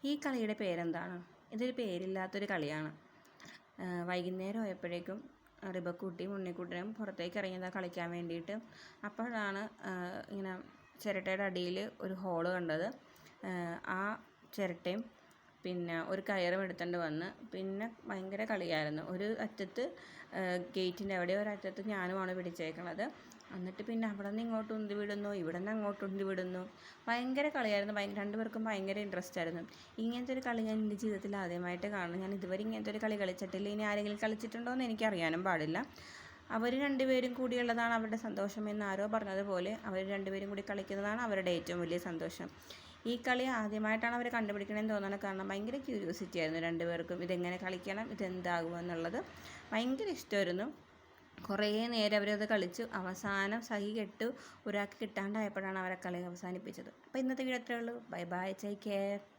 ഈ കളിയുടെ പേരെന്താണ്? ഇതൊരു പേരില്ലാത്തൊരു കളിയാണ്. വൈകുന്നേരം ആയപ്പോഴേക്കും റിബക്കുട്ടിയും ഉണ്ണിക്കുട്ടനും പുറത്തേക്ക് ഇറങ്ങിയതാണ് കളിക്കാൻ വേണ്ടിയിട്ട്. അപ്പോഴാണ് ഇങ്ങനെ ചിരട്ടയുടെ അടിയിൽ ഒരു ഹോള് കണ്ടത്. ആ ചിരട്ടയും പിന്നെ ഒരു കയറും എടുത്തുകൊണ്ട് വന്ന് പിന്നെ ഭയങ്കര കളിയായിരുന്നു. ഒരു അറ്റത്ത് ഗേറ്റിൻ്റെ അവിടെ ഒരറ്റത്ത് ഞാനുമാണ് പിടിച്ചേക്കണത്. എന്നിട്ട് പിന്നെ അവിടെ നിന്ന് ഇങ്ങോട്ട് ഉന്തി വിടുന്നു, ഇവിടെ നിന്ന് അങ്ങോട്ട് ഉന്തി വിടുന്നു. ഭയങ്കര കളിയായിരുന്നു. രണ്ടുപേർക്കും ഭയങ്കര ഇൻട്രസ്റ്റ് ആയിരുന്നു. ഇങ്ങനത്തെ ഒരു കളി ഞാൻ എൻ്റെ ജീവിതത്തിൽ ആദ്യമായിട്ട് കാണുന്നു. ഞാൻ ഇതുവരെ ഇങ്ങനത്തെ ഒരു കളി കളിച്ചിട്ടില്ല. ഇനി ആരെങ്കിലും കളിച്ചിട്ടുണ്ടോ എന്ന് എനിക്കറിയാനും പാടില്ല. അവർ രണ്ടുപേരും കൂടിയുള്ളതാണ് അവരുടെ സന്തോഷം എന്ന് ആരോ പറഞ്ഞതുപോലെ അവർ രണ്ടുപേരും കൂടി കളിക്കുന്നതാണ് അവരുടെ ഏറ്റവും വലിയ സന്തോഷം. ഈ കളി ആദ്യമായിട്ടാണ് അവർ കണ്ടുപിടിക്കണമെന്ന് തോന്നുന്നത്. കാരണം ഭയങ്കര ക്യൂരിയോസിറ്റി ആയിരുന്നു രണ്ടുപേർക്കും. ഇതെങ്ങനെ കളിക്കണം, ഇതെന്താകുമെന്നുള്ളത് ഭയങ്കര ഇഷ്ടമായിരുന്നു. കുറേ നേരം അവരത് കളിച്ചു. അവസാനം സഹി കെട്ടു. ഒരാൾക്ക് കിട്ടാണ്ടായപ്പോഴാണ് അവരെ കളി അവസാനിപ്പിച്ചത്. അപ്പോൾ ഇന്നത്തെ വീഡിയോ അത്രയേ ഉള്ളൂ. Bye bye, take care.